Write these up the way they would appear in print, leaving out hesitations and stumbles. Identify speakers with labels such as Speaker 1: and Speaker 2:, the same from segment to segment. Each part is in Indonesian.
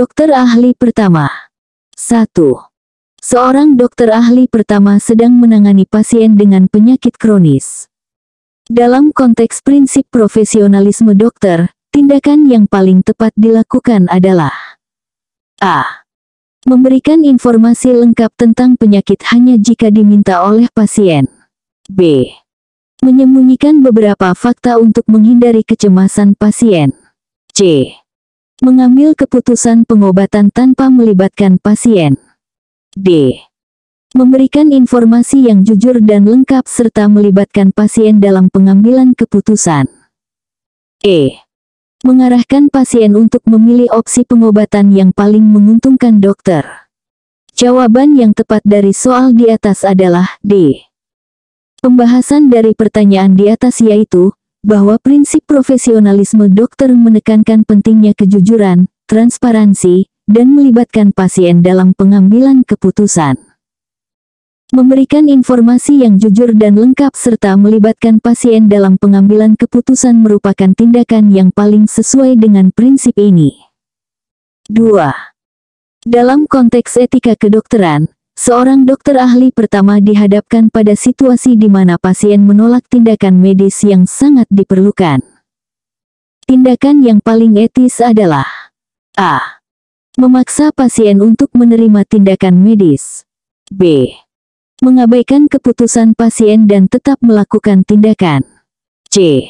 Speaker 1: Dokter ahli pertama. 1. Seorang dokter ahli pertama sedang menangani pasien dengan penyakit kronis. Dalam konteks prinsip profesionalisme dokter, tindakan yang paling tepat dilakukan adalah A. Memberikan informasi lengkap tentang penyakit hanya jika diminta oleh pasien. B. Menyembunyikan beberapa fakta untuk menghindari kecemasan pasien. C. Mengambil keputusan pengobatan tanpa melibatkan pasien. D. Memberikan informasi yang jujur dan lengkap serta melibatkan pasien dalam pengambilan keputusan. E. Mengarahkan pasien untuk memilih opsi pengobatan yang paling menguntungkan dokter. Jawaban yang tepat dari soal di atas adalah D. Pembahasan dari pertanyaan di atas yaitu, bahwa prinsip profesionalisme dokter menekankan pentingnya kejujuran, transparansi, dan melibatkan pasien dalam pengambilan keputusan. Memberikan informasi yang jujur dan lengkap serta melibatkan pasien dalam pengambilan keputusan merupakan tindakan yang paling sesuai dengan prinsip ini. 2. Dalam konteks etika kedokteran, seorang dokter ahli pertama dihadapkan pada situasi di mana pasien menolak tindakan medis yang sangat diperlukan. Tindakan yang paling etis adalah A. Memaksa pasien untuk menerima tindakan medis. B. Mengabaikan keputusan pasien dan tetap melakukan tindakan. C.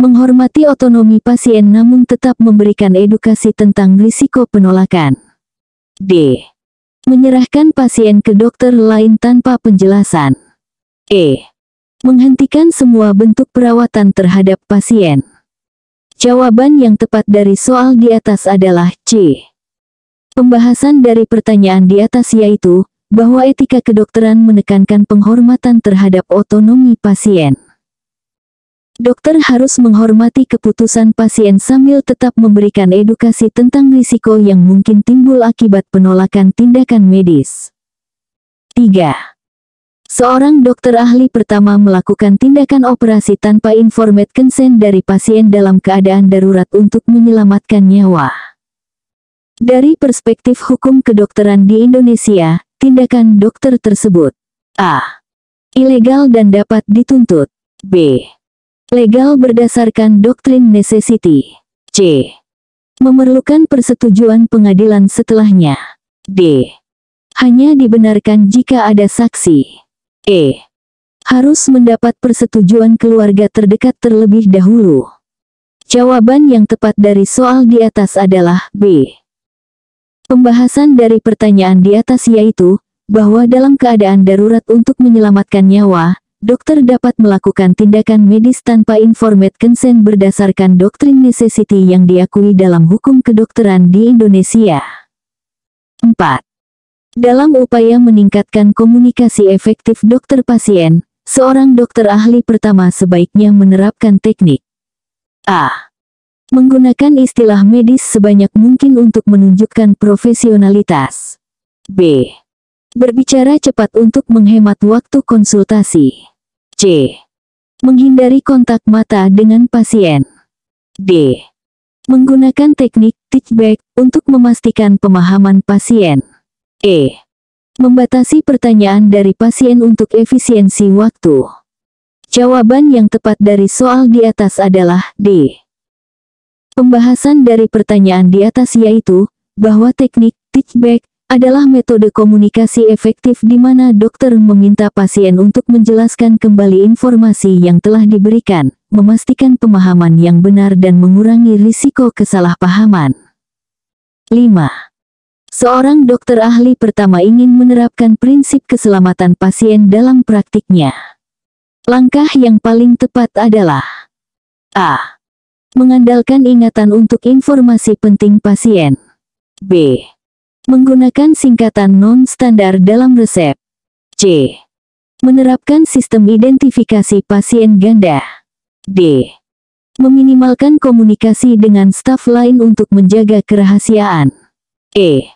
Speaker 1: Menghormati otonomi pasien namun tetap memberikan edukasi tentang risiko penolakan. D. Menyerahkan pasien ke dokter lain tanpa penjelasan. E. Menghentikan semua bentuk perawatan terhadap pasien. Jawaban yang tepat dari soal di atas adalah C. Pembahasan dari pertanyaan di atas yaitu, bahwa etika kedokteran menekankan penghormatan terhadap otonomi pasien. Dokter harus menghormati keputusan pasien sambil tetap memberikan edukasi tentang risiko yang mungkin timbul akibat penolakan tindakan medis. 3. Seorang dokter ahli pertama melakukan tindakan operasi tanpa informed consent dari pasien dalam keadaan darurat untuk menyelamatkan nyawa. Dari perspektif hukum kedokteran di Indonesia, tindakan dokter tersebut A. Ilegal dan dapat dituntut. B. Legal berdasarkan doktrin necessity. C. Memerlukan persetujuan pengadilan setelahnya. D. Hanya dibenarkan jika ada saksi. E. Harus mendapat persetujuan keluarga terdekat terlebih dahulu. Jawaban yang tepat dari soal di atas adalah B. Pembahasan dari pertanyaan di atas yaitu, bahwa dalam keadaan darurat untuk menyelamatkan nyawa, dokter dapat melakukan tindakan medis tanpa informed consent berdasarkan doktrin necessity yang diakui dalam hukum kedokteran di Indonesia. 4. Dalam upaya meningkatkan komunikasi efektif dokter-pasien, seorang dokter ahli pertama sebaiknya menerapkan teknik A. Menggunakan istilah medis sebanyak mungkin untuk menunjukkan profesionalitas. B. Berbicara cepat untuk menghemat waktu konsultasi. C. Menghindari kontak mata dengan pasien. D. Menggunakan teknik touchback untuk memastikan pemahaman pasien. E. Membatasi pertanyaan dari pasien untuk efisiensi waktu. Jawaban yang tepat dari soal di atas adalah D. Pembahasan dari pertanyaan di atas yaitu, bahwa teknik touchback adalah metode komunikasi efektif di mana dokter meminta pasien untuk menjelaskan kembali informasi yang telah diberikan, memastikan pemahaman yang benar dan mengurangi risiko kesalahpahaman. 5. Seorang dokter ahli pertama ingin menerapkan prinsip keselamatan pasien dalam praktiknya. Langkah yang paling tepat adalah A. Mengandalkan ingatan untuk informasi penting pasien. B. Menggunakan singkatan non-standar dalam resep. C. Menerapkan sistem identifikasi pasien ganda. D. Meminimalkan komunikasi dengan staf lain untuk menjaga kerahasiaan. E.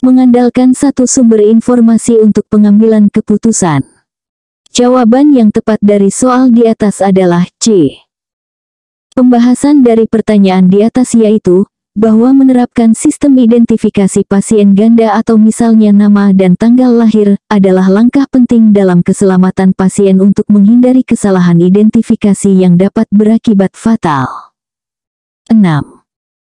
Speaker 1: Mengandalkan satu sumber informasi untuk pengambilan keputusan. Jawaban yang tepat dari soal di atas adalah C. Pembahasan dari pertanyaan di atas yaitu, bahwa menerapkan sistem identifikasi pasien ganda atau misalnya nama dan tanggal lahir adalah langkah penting dalam keselamatan pasien untuk menghindari kesalahan identifikasi yang dapat berakibat fatal. 6.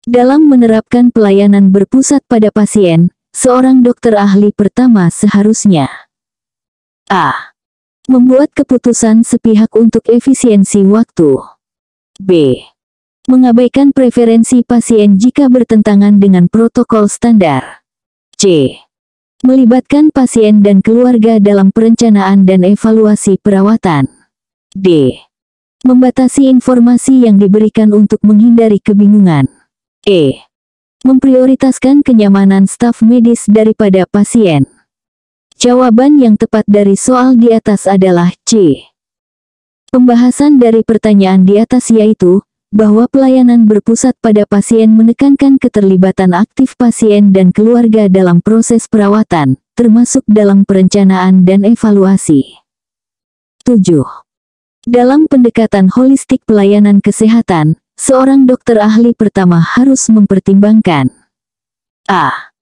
Speaker 1: Dalam menerapkan pelayanan berpusat pada pasien, seorang dokter ahli pertama seharusnya a. Membuat keputusan sepihak untuk efisiensi waktu. b. Mengabaikan preferensi pasien jika bertentangan dengan protokol standar. c. Melibatkan pasien dan keluarga dalam perencanaan dan evaluasi perawatan. d. Membatasi informasi yang diberikan untuk menghindari kebingungan. e. Memprioritaskan kenyamanan staf medis daripada pasien. Jawaban yang tepat dari soal di atas adalah C. Pembahasan dari pertanyaan di atas yaitu, bahwa pelayanan berpusat pada pasien menekankan keterlibatan aktif pasien dan keluarga dalam proses perawatan, termasuk dalam perencanaan dan evaluasi. 7. Dalam pendekatan holistik pelayanan kesehatan, seorang dokter ahli pertama harus mempertimbangkan a.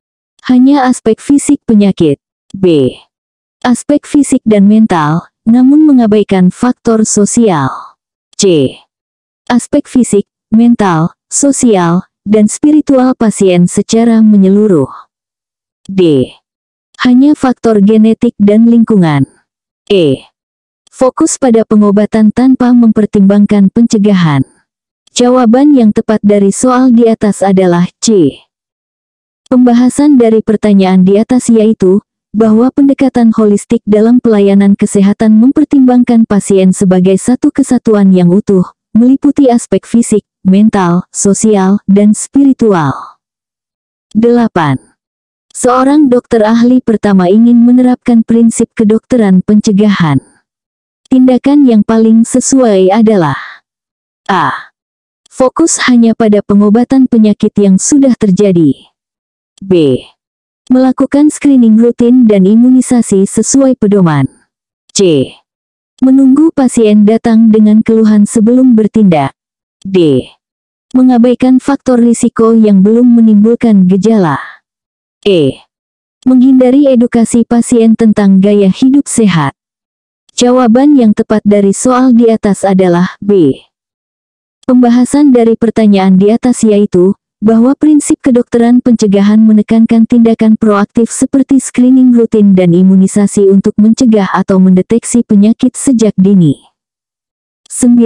Speaker 1: Hanya aspek fisik penyakit, b. Aspek fisik dan mental, namun mengabaikan faktor sosial, c. Aspek fisik, mental, sosial, dan spiritual pasien secara menyeluruh. D. Hanya faktor genetik dan lingkungan. E. Fokus pada pengobatan tanpa mempertimbangkan pencegahan. Jawaban yang tepat dari soal di atas adalah C. Pembahasan dari pertanyaan di atas yaitu, bahwa pendekatan holistik dalam pelayanan kesehatan mempertimbangkan pasien sebagai satu kesatuan yang utuh, meliputi aspek fisik, mental, sosial, dan spiritual. 8. Seorang dokter ahli pertama ingin menerapkan prinsip kedokteran pencegahan. Tindakan yang paling sesuai adalah a. Fokus hanya pada pengobatan penyakit yang sudah terjadi. b. Melakukan screening rutin dan imunisasi sesuai pedoman. c. Menunggu pasien datang dengan keluhan sebelum bertindak. D. Mengabaikan faktor risiko yang belum menimbulkan gejala. E. Menghindari edukasi pasien tentang gaya hidup sehat. Jawaban yang tepat dari soal di atas adalah B. Pembahasan dari pertanyaan di atas yaitu, bahwa prinsip kedokteran pencegahan menekankan tindakan proaktif seperti screening rutin dan imunisasi untuk mencegah atau mendeteksi penyakit sejak dini. 9.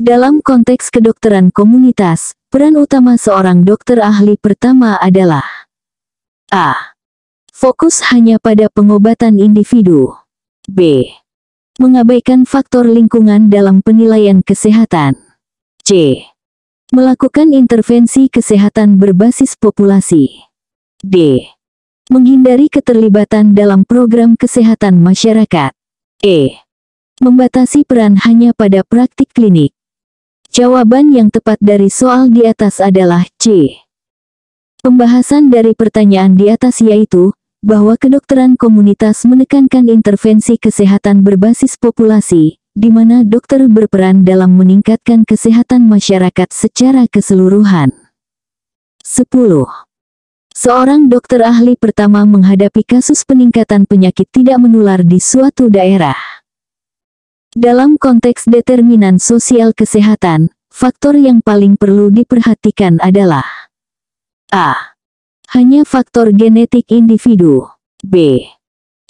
Speaker 1: Dalam konteks kedokteran komunitas, peran utama seorang dokter ahli pertama adalah a. Fokus hanya pada pengobatan individu. b. Mengabaikan faktor lingkungan dalam penilaian kesehatan. c. Melakukan intervensi kesehatan berbasis populasi. D. Menghindari keterlibatan dalam program kesehatan masyarakat. E. Membatasi peran hanya pada praktik klinik. Jawaban yang tepat dari soal di atas adalah C. Pembahasan dari pertanyaan di atas yaitu, bahwa kedokteran komunitas menekankan intervensi kesehatan berbasis populasi, di mana dokter berperan dalam meningkatkan kesehatan masyarakat secara keseluruhan. 10. Seorang dokter ahli pertama menghadapi kasus peningkatan penyakit tidak menular di suatu daerah. Dalam konteks determinan sosial kesehatan, faktor yang paling perlu diperhatikan adalah a. Hanya faktor genetik individu. b.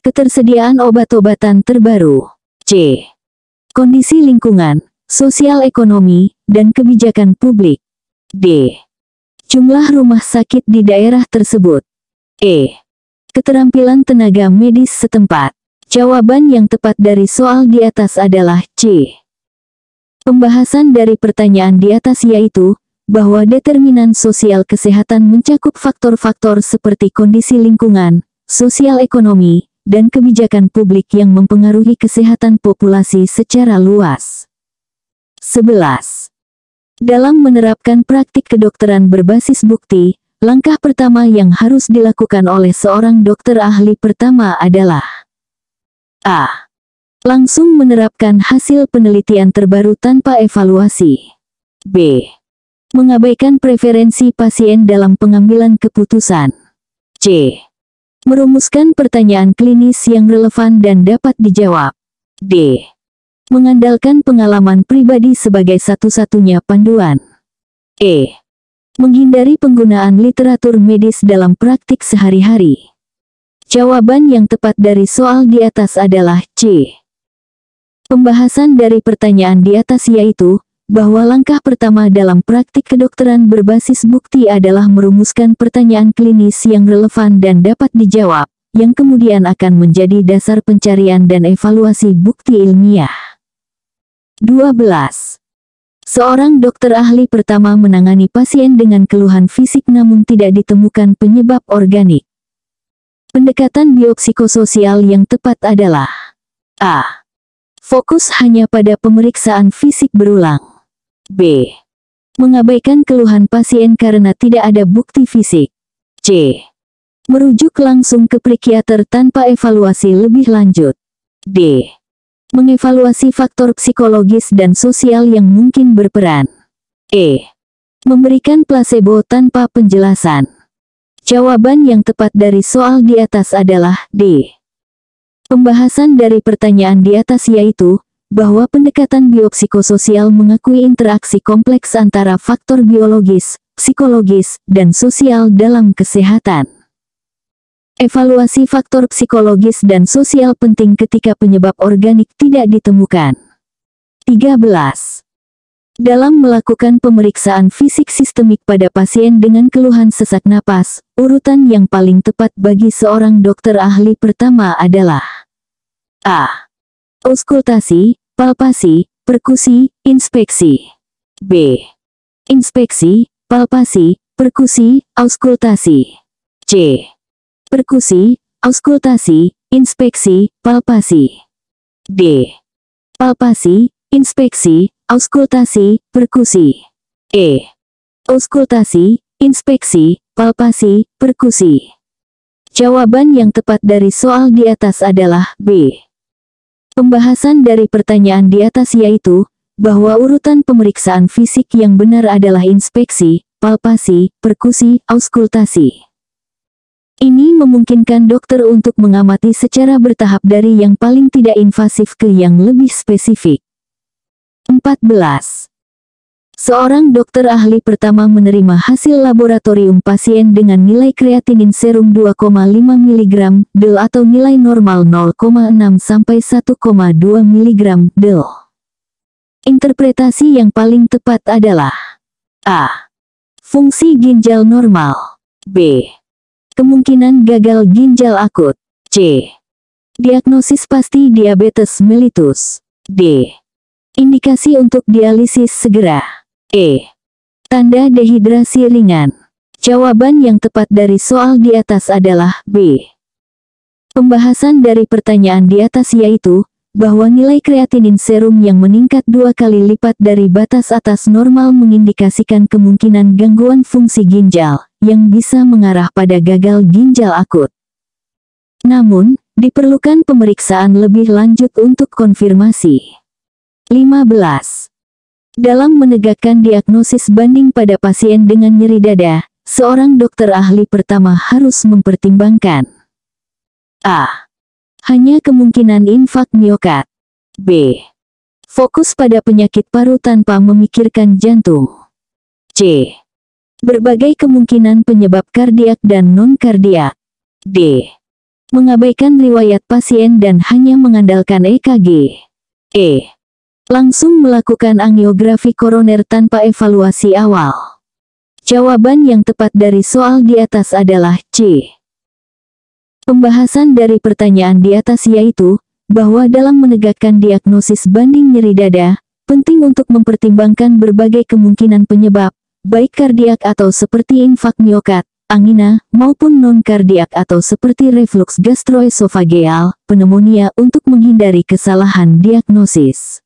Speaker 1: Ketersediaan obat-obatan terbaru. c. Kondisi lingkungan, sosial ekonomi, dan kebijakan publik. D. Jumlah rumah sakit di daerah tersebut. E. Keterampilan tenaga medis setempat. Jawaban yang tepat dari soal di atas adalah C. Pembahasan dari pertanyaan di atas yaitu, bahwa determinan sosial kesehatan mencakup faktor-faktor seperti kondisi lingkungan, sosial ekonomi, dan kebijakan publik yang mempengaruhi kesehatan populasi secara luas. 11. Dalam menerapkan praktik kedokteran berbasis bukti, langkah pertama yang harus dilakukan oleh seorang dokter ahli pertama adalah a. Langsung menerapkan hasil penelitian terbaru tanpa evaluasi. b. Mengabaikan preferensi pasien dalam pengambilan keputusan. C. Merumuskan pertanyaan klinis yang relevan dan dapat dijawab. D. Mengandalkan pengalaman pribadi sebagai satu-satunya panduan. E. Menghindari penggunaan literatur medis dalam praktik sehari-hari. Jawaban yang tepat dari soal di atas adalah C. Pembahasan dari pertanyaan di atas yaitu, bahwa langkah pertama dalam praktik kedokteran berbasis bukti adalah merumuskan pertanyaan klinis yang relevan dan dapat dijawab, yang kemudian akan menjadi dasar pencarian dan evaluasi bukti ilmiah. 12. Seorang dokter ahli pertama menangani pasien dengan keluhan fisik namun tidak ditemukan penyebab organik. Pendekatan biopsikososial yang tepat adalah A. Fokus hanya pada pemeriksaan fisik berulang. B. Mengabaikan keluhan pasien karena tidak ada bukti fisik. C. Merujuk langsung ke psikiater tanpa evaluasi lebih lanjut. D. Mengevaluasi faktor psikologis dan sosial yang mungkin berperan. E. Memberikan placebo tanpa penjelasan. Jawaban yang tepat dari soal di atas adalah D. Pembahasan dari pertanyaan di atas yaitu, bahwa pendekatan biopsikososial mengakui interaksi kompleks antara faktor biologis, psikologis, dan sosial dalam kesehatan. Evaluasi faktor psikologis dan sosial penting ketika penyebab organik tidak ditemukan. 13. Dalam melakukan pemeriksaan fisik sistemik pada pasien dengan keluhan sesak napas, urutan yang paling tepat bagi seorang dokter ahli pertama adalah A. Auskultasi, palpasi, perkusi, inspeksi. B. Inspeksi, palpasi, perkusi, auskultasi. C. Perkusi, auskultasi, inspeksi, palpasi. D. Palpasi, inspeksi, auskultasi, perkusi. E. Auskultasi, inspeksi, palpasi, perkusi. Jawaban yang tepat dari soal di atas adalah B. Pembahasan dari pertanyaan di atas yaitu, bahwa urutan pemeriksaan fisik yang benar adalah inspeksi, palpasi, perkusi, auskultasi. Ini memungkinkan dokter untuk mengamati secara bertahap dari yang paling tidak invasif ke yang lebih spesifik. 14. Seorang dokter ahli pertama menerima hasil laboratorium pasien dengan nilai kreatinin serum 2,5 mg del atau nilai normal 0,6 sampai 1,2 mg del. Interpretasi yang paling tepat adalah A. Fungsi ginjal normal. B. Kemungkinan gagal ginjal akut. C. Diagnosis pasti diabetes mellitus. D. Indikasi untuk dialisis segera. E. Tanda dehidrasi ringan. Jawaban yang tepat dari soal di atas adalah B. Pembahasan dari pertanyaan di atas yaitu, bahwa nilai kreatinin serum yang meningkat 2 kali lipat dari batas atas normal mengindikasikan kemungkinan gangguan fungsi ginjal, yang bisa mengarah pada gagal ginjal akut. Namun, diperlukan pemeriksaan lebih lanjut untuk konfirmasi. 15. Dalam menegakkan diagnosis banding pada pasien dengan nyeri dada, seorang dokter ahli pertama harus mempertimbangkan A. Hanya kemungkinan infak miokard. B. Fokus pada penyakit paru tanpa memikirkan jantung. C. Berbagai kemungkinan penyebab kardiak dan non-kardiak. D. Mengabaikan riwayat pasien dan hanya mengandalkan EKG. E. Langsung melakukan angiografi koroner tanpa evaluasi awal. Jawaban yang tepat dari soal di atas adalah C. Pembahasan dari pertanyaan di atas yaitu, bahwa dalam menegakkan diagnosis banding nyeri dada, penting untuk mempertimbangkan berbagai kemungkinan penyebab, baik kardiak atau seperti infak miokard, angina, maupun non-kardiak atau seperti reflux gastroesofageal, pneumonia untuk menghindari kesalahan diagnosis.